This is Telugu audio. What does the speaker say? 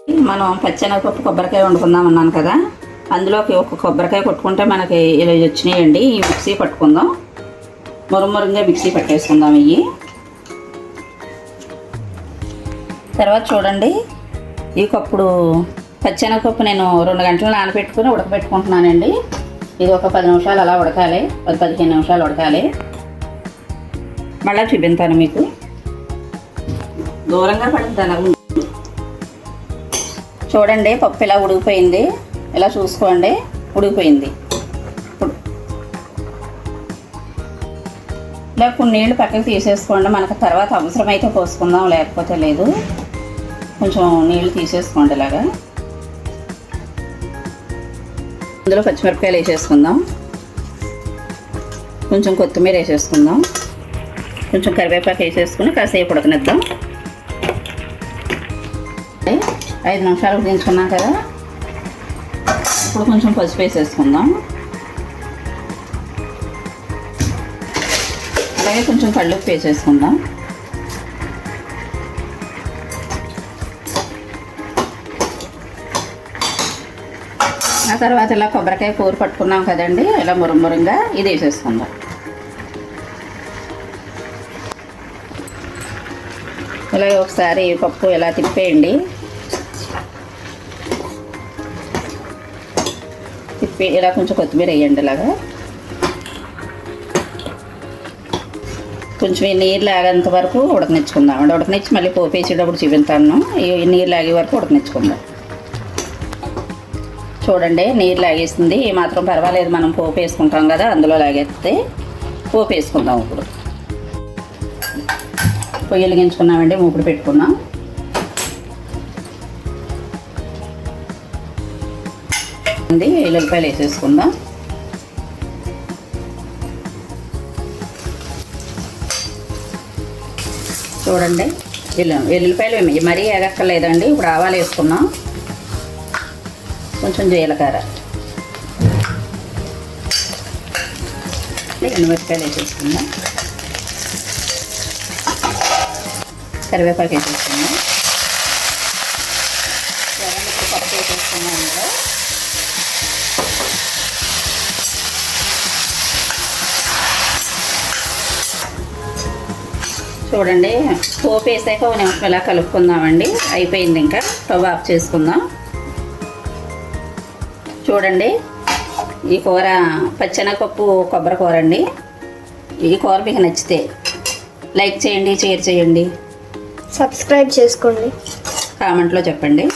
మనం పచ్చెనగపప్పు కొబ్బరికాయ వండుకుందాం అన్నాను కదా, అందులోకి ఒక కొబ్బరికాయ కొట్టుకుంటే మనకి ఇలా వచ్చినాయండి. ఈ మిక్సీ పట్టుకుందాం, మురుమురుగా మిక్సీ పట్టేసుకుందాం. ఇవి తర్వాత చూడండి, ఈ కప్పుడు పచ్చెనగపప్పు నేను 2 గంటలు నానబెట్టుకుని ఉడకబెట్టుకుంటున్నానండి. ఇది ఒక 10 నిమిషాలు అలా ఉడకాలి, 10-15 నిమిషాలు ఉడకాలి. మళ్ళీ చూపిస్తాను మీకు, దూరంగా పడుతుంది. చూడండి, పప్పు ఇలా ఉడికిపోయింది. ఇలా చూసుకోండి, ఉడికిపోయింది. ఇప్పుడు ఇలా కొన్ని నీళ్ళు పక్కకి తీసేసుకోండి. మనకు తర్వాత అవసరమైతే పోసుకుందాం, లేకపోతే లేదు. కొంచెం నీళ్ళు తీసేసుకోండి ఇలాగా. ఇందులో పచ్చిమిరపకాయలు వేసేసుకుందాం, కొంచెం కొత్తిమీర వేసేసుకుందాం, కొంచెం కరివేపాకు వేసేసుకుని కాసేపు ఉడకనిద్దాం. 5 నిమిషాలు ఉడికించుకున్నాం కదా, ఇప్పుడు కొంచెం పసుపు వేసేసుకుందాం. అలాగే కొంచెం కళ్ళుప్పు వేసేసుకుందాం. ఆ తర్వాత ఇలా కొబ్బరికాయ కూర పట్టుకున్నాం కదండి, ఇలా మురుమురుగా ఇది వేసేసుకుందాం. ఇలాగే ఒకసారి పప్పు ఇలా తిప్పేయండి. తిప్పి ఇలా కొంచెం కొత్తిమీర వేయండి. ఇలాగా కొంచెం ఈ నీరు లాగేంత వరకు ఉడకనిచ్చుకుందాం. ఉడకనిచ్చి మళ్ళీ పోపు వేసేటప్పుడు చూపిస్తాను. ఈ నీరు లాగే వరకు ఉడకనిచ్చుకుందాం. చూడండి, నీరు లాగేస్తుంది. ఈ మాత్రం పర్వాలేదు, మనం పోపు వేసుకుంటాం కదా, అందులో లాగేస్తే పోపు వేసుకుందాం. ఇప్పుడు పొయ్యి వెలిగించుకున్నామండి, మూకుడు పెట్టుకున్నాం. ఎల్లుల్లిపాయలు వేసేసుకుందాం. చూడండి, వెల్లుల్లిపాయలు మరీ ఎగక్కర్లేదండి. ఇప్పుడు ఆవాలు వేసుకున్నాం, కొంచెం జీలకర్ర, ఎండుమిరపకాయలు వేసేసుకుందాం, కరివేపాకు వేసేసుకుందాం. పప్పు వేసేసుకున్నాం. ఇందులో చూడండి, పోపు వేసాక ఒక నిమిషం ఇలా కలుపుకుందామండి. అయిపోయింది, ఇంకా స్టవ్ ఆఫ్ చేసుకుందాం. చూడండి, ఈ కూర పచ్చెనగపప్పు కొబ్బరి కూర అండి. ఈ కూర మీకు నచ్చితే లైక్ చేయండి, షేర్ చేయండి, సబ్స్క్రైబ్ చేసుకోండి, కామెంట్లో చెప్పండి.